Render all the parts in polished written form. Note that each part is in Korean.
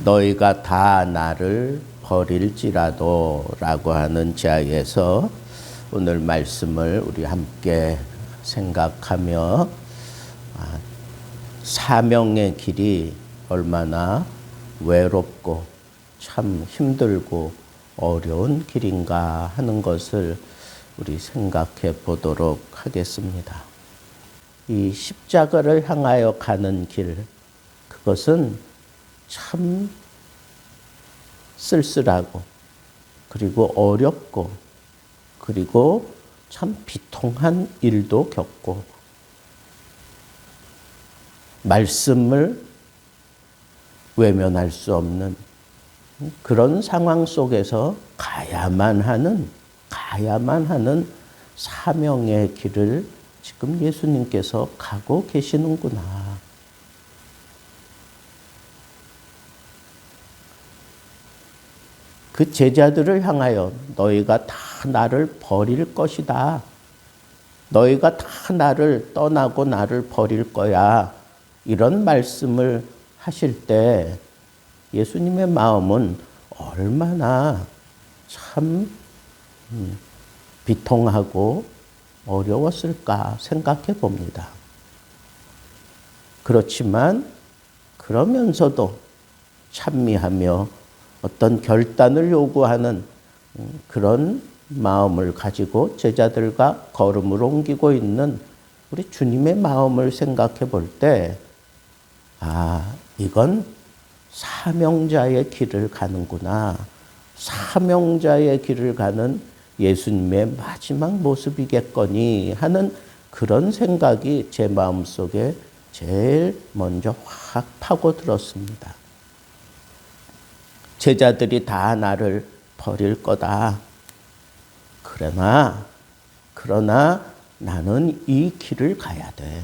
너희가 다 나를 버릴지라도 라고 하는 제약에서 오늘 말씀을 우리 함께 생각하며 사명의 길이 얼마나 외롭고 참 힘들고 어려운 길인가 하는 것을 우리 생각해 보도록 하겠습니다. 이 십자가를 향하여 가는 길, 그것은 참 쓸쓸하고 그리고 어렵고 그리고 참 비통한 일도 겪고 말씀을 외면할 수 없는 그런 상황 속에서 가야만 하는 사명의 길을 지금 예수님께서 가고 계시는구나. 그 제자들을 향하여 너희가 다 나를 버릴 것이다. 너희가 다 나를 떠나고 나를 버릴 거야. 이런 말씀을 하실 때 예수님의 마음은 얼마나 참 비통하고 어려웠을까 생각해 봅니다. 그렇지만 그러면서도 찬미하며 어떤 결단을 요구하는 그런 마음을 가지고 제자들과 걸음을 옮기고 있는 우리 주님의 마음을 생각해 볼 때, 이건 사명자의 길을 가는구나. 사명자의 길을 가는 예수님의 마지막 모습이겠거니 하는 그런 생각이 제 마음속에 제일 먼저 확 파고들었습니다. 제자들이 다 나를 버릴 거다. 그러나 나는 이 길을 가야 돼.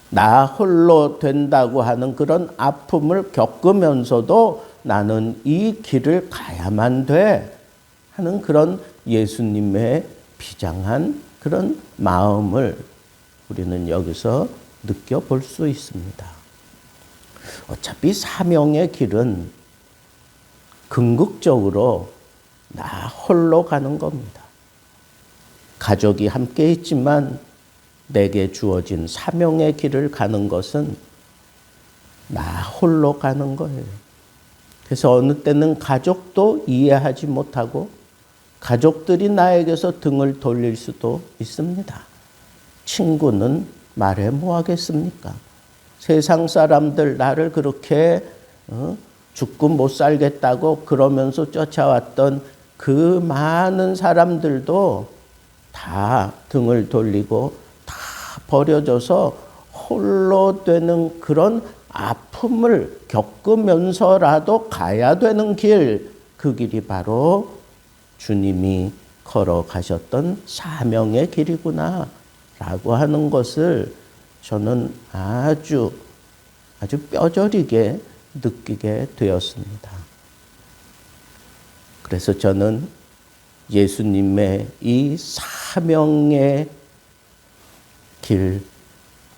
나 홀로 된다고 하는 그런 아픔을 겪으면서도 나는 이 길을 가야만 돼 하는 그런 예수님의 비장한 그런 마음을 우리는 여기서 느껴볼 수 있습니다. 어차피 사명의 길은 궁극적으로 나 홀로 가는 겁니다. 가족이 함께 있지만 내게 주어진 사명의 길을 가는 것은 나 홀로 가는 거예요. 그래서 어느 때는 가족도 이해하지 못하고 가족들이 나에게서 등을 돌릴 수도 있습니다. 친구는 말해 뭐 하겠습니까? 세상 사람들 나를 그렇게 죽고 못 살겠다고 그러면서 쫓아왔던 그 많은 사람들도 다 등을 돌리고 다 버려져서 홀로 되는 그런 아픔을 겪으면서라도 가야 되는 길, 그 길이 바로 주님이 걸어가셨던 사명의 길이구나 라고 하는 것을 저는 아주 뼈저리게 느끼게 되었습니다. 그래서 저는 예수님의 이 사명의 길,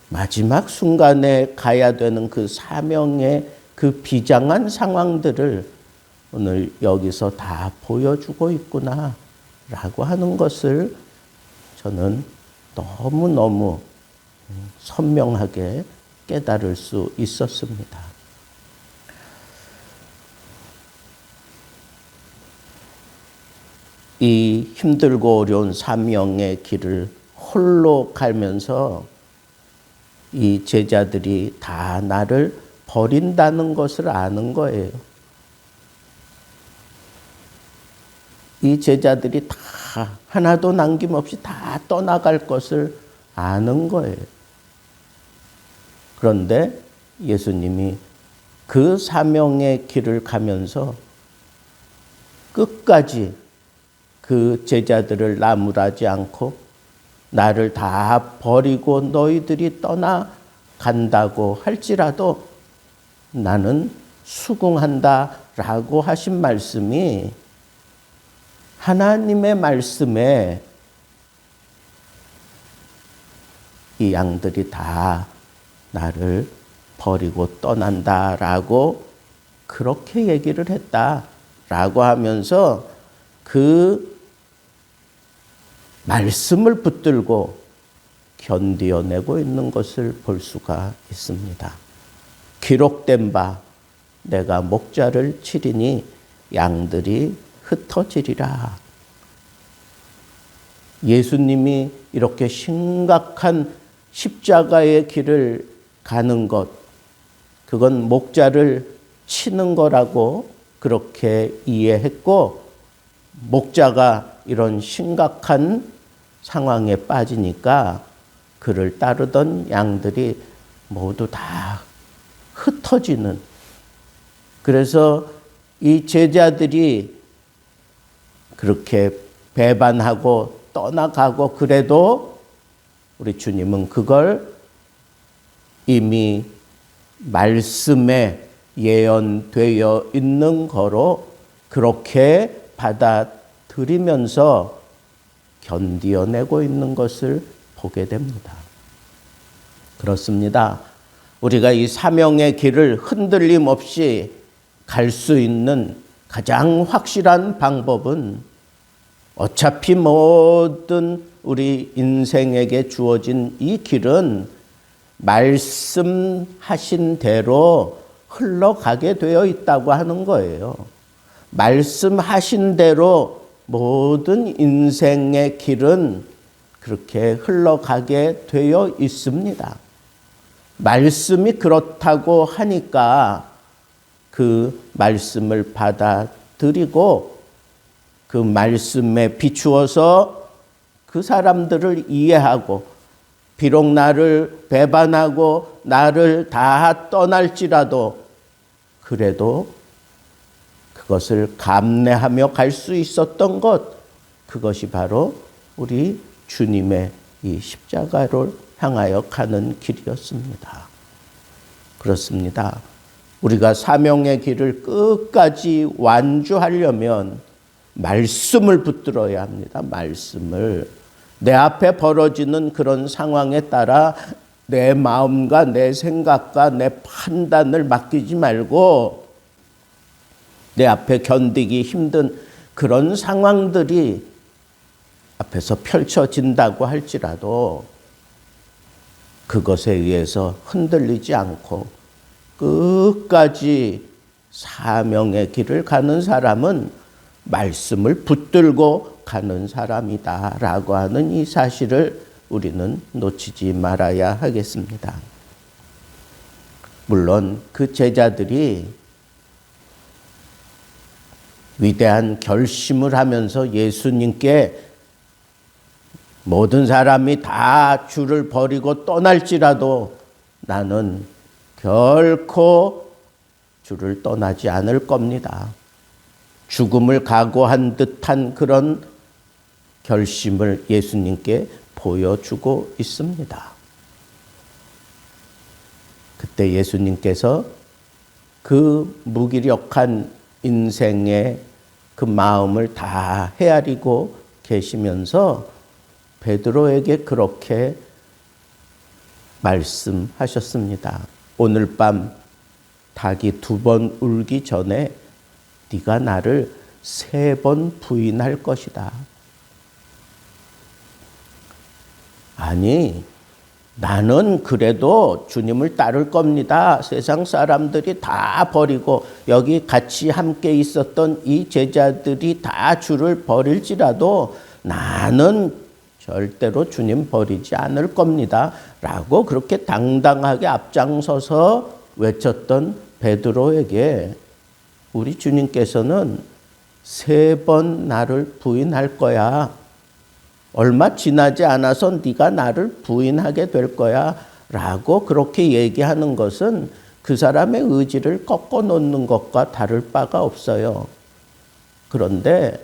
마지막 순간에 가야 되는 그 사명의 그 비장한 상황들을 오늘 여기서 다 보여주고 있구나 라고 하는 것을 저는 너무너무 선명하게 깨달을 수 있었습니다. 이 힘들고 어려운 사명의 길을 홀로 가면서 이 제자들이 다 나를 버린다는 것을 아는 거예요. 이 제자들이 다 하나도 남김없이 다 떠나갈 것을 아는 거예요. 그런데 예수님이 그 사명의 길을 가면서 끝까지 그 제자들을 나무라지 않고 나를 다 버리고 너희들이 떠나간다고 할지라도 나는 수긍한다라고 하신 말씀이 하나님의 말씀에 이 양들이 다 나를 버리고 떠난다라고 그렇게 얘기를 했다라고 하면서 그 말씀을 붙들고 견디어내고 있는 것을 볼 수가 있습니다. 기록된 바 내가 목자를 치리니 양들이 흩어지리라. 예수님이 이렇게 심각한 십자가의 길을 가는 것, 그건 목자를 치는 거라고 그렇게 이해했고, 목자가 이런 심각한 상황에 빠지니까 그를 따르던 양들이 모두 다 흩어지는, 그래서 이 제자들이 그렇게 배반하고 떠나가고 그래도 우리 주님은 그걸 이미 말씀에 예언되어 있는 거로 그렇게 받아들이면서 견디어내고 있는 것을 보게 됩니다. 그렇습니다. 우리가 이 사명의 길을 흔들림 없이 갈 수 있는 가장 확실한 방법은 어차피 모든 우리 인생에게 주어진 이 길은 말씀하신 대로 흘러가게 되어 있다고 하는 거예요. 말씀하신 대로 모든 인생의 길은 그렇게 흘러가게 되어 있습니다. 말씀이 그렇다고 하니까 그 말씀을 받아들이고 그 말씀에 비추어서 그 사람들을 이해하고, 비록 나를 배반하고 나를 다 떠날지라도 그래도 그것을 감내하며 갈 수 있었던 것, 그것이 바로 우리 주님의 이 십자가를 향하여 가는 길이었습니다. 그렇습니다. 우리가 사명의 길을 끝까지 완주하려면 말씀을 붙들어야 합니다. 말씀을. 내 앞에 벌어지는 그런 상황에 따라 내 마음과 내 생각과 내 판단을 맡기지 말고, 내 앞에 견디기 힘든 그런 상황들이 앞에서 펼쳐진다고 할지라도 그것에 의해서 흔들리지 않고 끝까지 사명의 길을 가는 사람은 말씀을 붙들고 가는 사람이다라고 하는 이 사실을 우리는 놓치지 말아야 하겠습니다. 물론 그 제자들이 위대한 결심을 하면서 예수님께 모든 사람이 다 주를 버리고 떠날지라도 나는 결코 주를 떠나지 않을 겁니다. 죽음을 각오한 듯한 그런 결심을 예수님께 보여주고 있습니다. 그때 예수님께서 그 무기력한 인생의 그 마음을 다 헤아리고 계시면서 베드로에게 그렇게 말씀하셨습니다. 오늘 밤 닭이 2번 울기 전에 네가 나를 3번 부인할 것이다. 아니, 나는 그래도 주님을 따를 겁니다. 세상 사람들이 다 버리고 여기 같이 함께 있었던 이 제자들이 다 주를 버릴지라도 나는 절대로 주님 버리지 않을 겁니다. 라고 그렇게 당당하게 앞장서서 외쳤던 베드로에게 우리 주님께서는 3번 나를 부인할 거야. 얼마 지나지 않아서 네가 나를 부인하게 될 거야. 라고 그렇게 얘기하는 것은 그 사람의 의지를 꺾어 놓는 것과 다를 바가 없어요. 그런데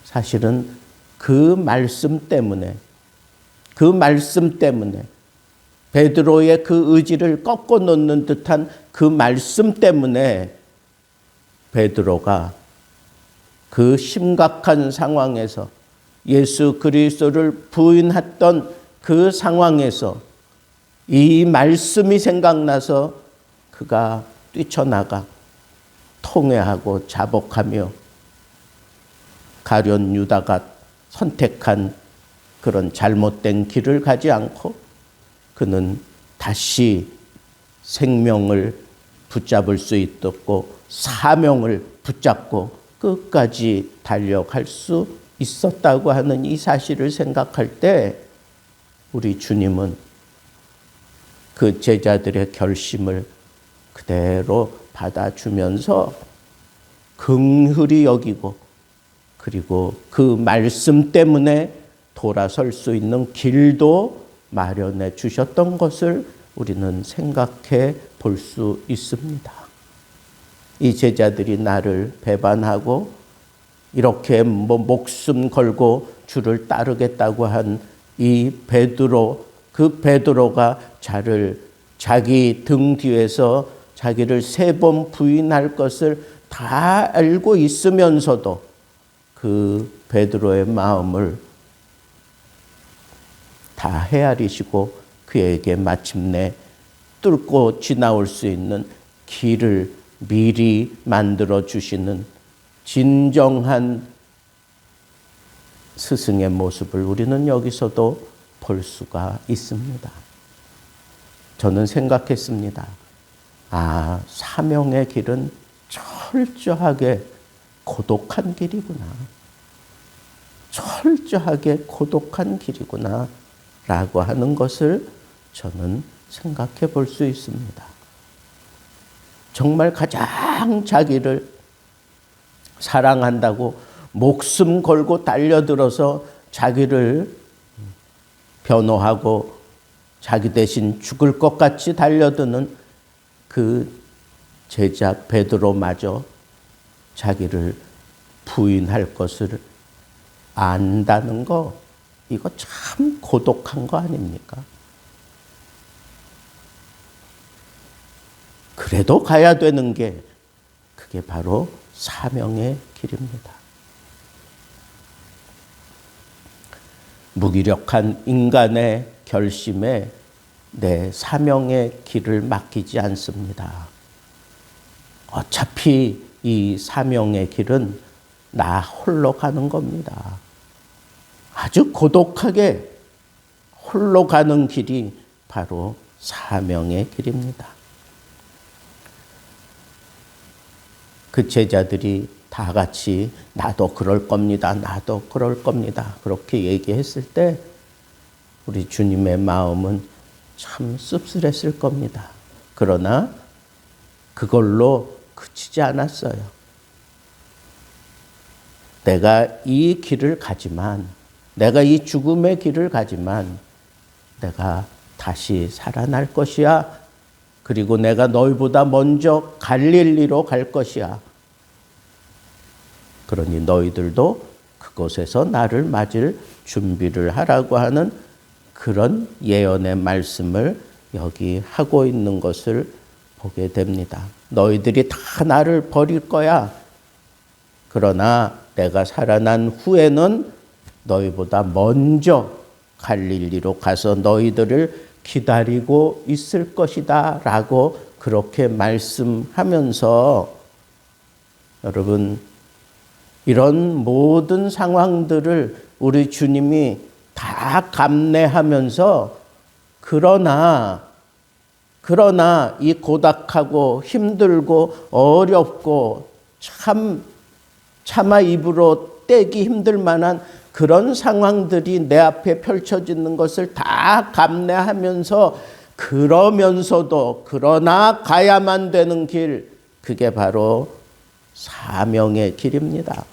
사실은 그 말씀 때문에 베드로의 그 의지를 꺾어 놓는 듯한 그 말씀 때문에 베드로가 그 심각한 상황에서 예수 그리스도를 부인했던 그 상황에서 이 말씀이 생각나서 그가 뛰쳐나가 통회하고 자복하며 가룟 유다가 선택한 그런 잘못된 길을 가지 않고 그는 다시 생명을 붙잡을 수 있었고 사명을 붙잡고 끝까지 달려갈 수 있었다고 하는 이 사실을 생각할 때 우리 주님은 그 제자들의 결심을 그대로 받아주면서 긍휼히 여기고 그리고 그 말씀 때문에 돌아설 수 있는 길도 마련해 주셨던 것을 우리는 생각해 볼 수 있습니다. 이 제자들이 나를 배반하고 이렇게 목숨 걸고 주를 따르겠다고 한 이 베드로, 그 베드로가 자기 등 뒤에서 자기를 3번 부인할 것을 다 알고 있으면서도 그 베드로의 마음을 다 헤아리시고 그에게 마침내 뚫고 지나올 수 있는 길을 미리 만들어 주시는 진정한 스승의 모습을 우리는 여기서도 볼 수가 있습니다. 저는 생각했습니다. 사명의 길은 철저하게 고독한 길이구나. 철저하게 고독한 길이구나. 라고 하는 것을 저는 생각해 볼 수 있습니다. 정말 가장 자기를 사랑한다고 목숨 걸고 달려들어서 자기를 변호하고 자기 대신 죽을 것 같이 달려드는 그 제자 베드로마저 자기를 부인할 것을 안다는 거, 이거 참 고독한 거 아닙니까? 그래도 가야 되는 게 그게 바로 사명의 길입니다. 무기력한 인간의 결심에 내 사명의 길을 맡기지 않습니다. 어차피 이 사명의 길은 나 홀로 가는 겁니다. 아주 고독하게 홀로 가는 길이 바로 사명의 길입니다. 그 제자들이 다 같이 나도 그럴 겁니다. 나도 그럴 겁니다. 그렇게 얘기했을 때 우리 주님의 마음은 참 씁쓸했을 겁니다. 그러나 그걸로 그치지 않았어요. 내가 이 길을 가지만, 내가 이 죽음의 길을 가지만 내가 다시 살아날 것이야. 그리고 내가 너희보다 먼저 갈릴리로 갈 것이야. 그러니 너희들도 그곳에서 나를 맞을 준비를 하라고 하는 그런 예언의 말씀을 여기 하고 있는 것을 보게 됩니다. 너희들이 다 나를 버릴 거야. 그러나 내가 살아난 후에는 너희보다 먼저 갈릴리로 가서 너희들을 기다리고 있을 것이다 라고 그렇게 말씀하면서 여러분, 이런 모든 상황들을 우리 주님이 다 감내하면서 그러나 이 고닥하고 힘들고 어렵고 차마 입으로 떼기 힘들 만한 그런 상황들이 내 앞에 펼쳐지는 것을 다 감내하면서 그러면서도 그러나 가야만 되는 길, 그게 바로 사명의 길입니다.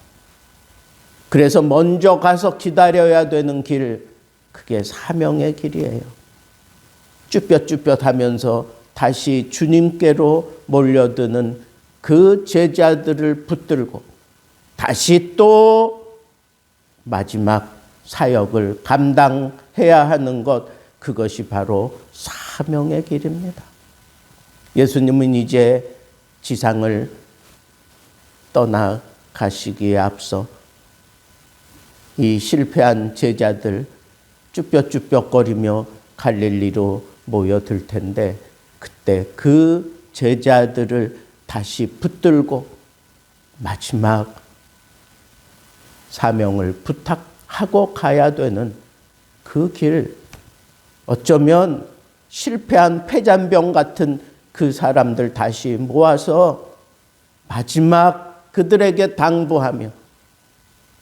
그래서 먼저 가서 기다려야 되는 길, 그게 사명의 길이에요. 쭈뼛쭈뼛하면서 다시 주님께로 몰려드는 그 제자들을 붙들고 다시 또 마지막 사역을 감당해야 하는 것, 그것이 바로 사명의 길입니다. 예수님은 이제 지상을 떠나가시기에 앞서 이 실패한 제자들 쭈뼛쭈뼛거리며 갈릴리로 모여들 텐데 그때 그 제자들을 다시 붙들고 마지막 사명을 부탁하고 가야 되는 그 길, 어쩌면 실패한 폐잔병 같은 그 사람들 다시 모아서 마지막 그들에게 당부하며,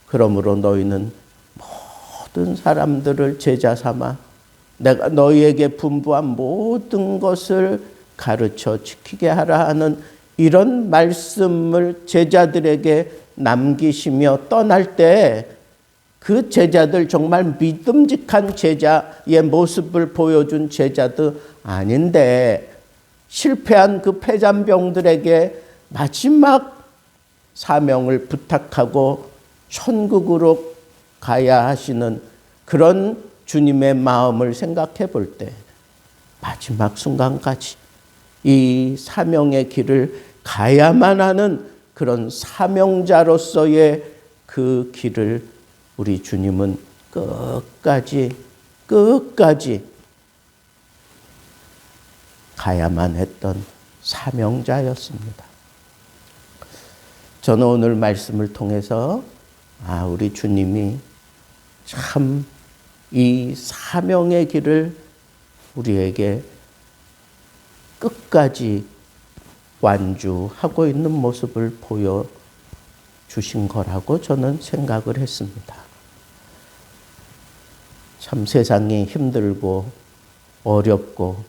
그러므로 너희는 모든 사람들을 제자 삼아 내가 너희에게 분부한 모든 것을 가르쳐 지키게 하라 하는 이런 말씀을 제자들에게 남기시며 떠날 때, 그 제자들 정말 믿음직한 제자의 모습을 보여준 제자도 아닌데 실패한 그 폐잔병들에게 마지막 사명을 부탁하고 천국으로 가야 하시는 그런 주님의 마음을 생각해 볼 때 마지막 순간까지 이 사명의 길을 가야만 하는 그런 사명자로서의 그 길을 우리 주님은 끝까지 가야만 했던 사명자였습니다. 저는 오늘 말씀을 통해서 우리 주님이 참 이 사명의 길을 우리에게 끝까지 완주하고 있는 모습을 보여주신 거라고 저는 생각을 했습니다. 참 세상이 힘들고 어렵고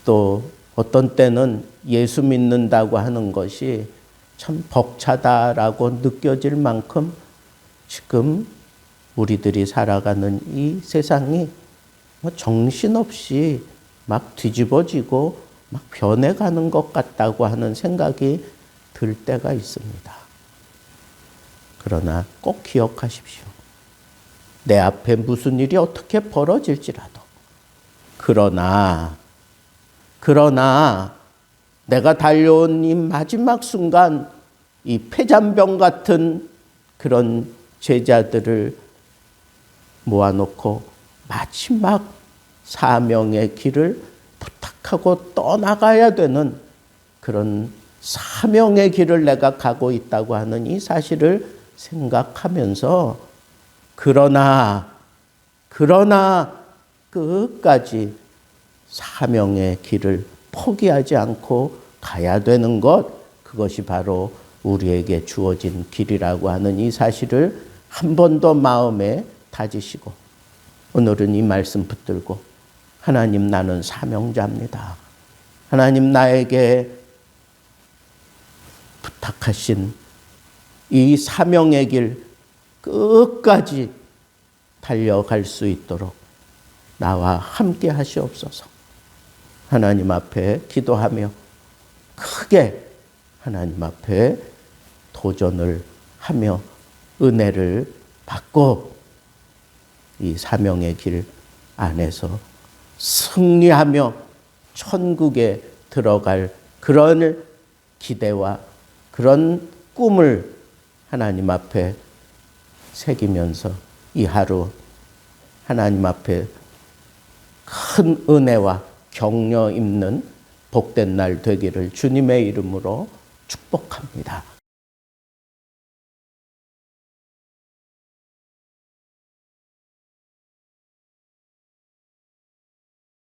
또 어떤 때는 예수 믿는다고 하는 것이 참 벅차다라고 느껴질 만큼 지금 우리들이 살아가는 이 세상이 정신없이 막 뒤집어지고 막 변해가는 것 같다고 하는 생각이 들 때가 있습니다. 그러나 꼭 기억하십시오. 내 앞에 무슨 일이 어떻게 벌어질지라도 그러나 내가 달려온 이 마지막 순간 이 폐잔병 같은 그런 제자들을 모아놓고 마지막 사명의 길을 부탁하고 떠나가야 되는 그런 사명의 길을 내가 가고 있다고 하는 이 사실을 생각하면서 그러나 끝까지 사명의 길을 포기하지 않고 가야 되는 것, 그것이 바로 우리에게 주어진 길이라고 하는 이 사실을 한 번 더 마음에 다지시고 오늘은 이 말씀 붙들고 하나님, 나는 사명자입니다. 하나님, 나에게 부탁하신 이 사명의 길 끝까지 달려갈 수 있도록 나와 함께 하시옵소서. 하나님 앞에 기도하며 크게 하나님 앞에 도전을 하며 은혜를 받고 이 사명의 길 안에서 승리하며 천국에 들어갈 그런 기대와 그런 꿈을 하나님 앞에 새기면서 이 하루 하나님 앞에 큰 은혜와 격려 입는 복된 날 되기를 주님의 이름으로 축복합니다.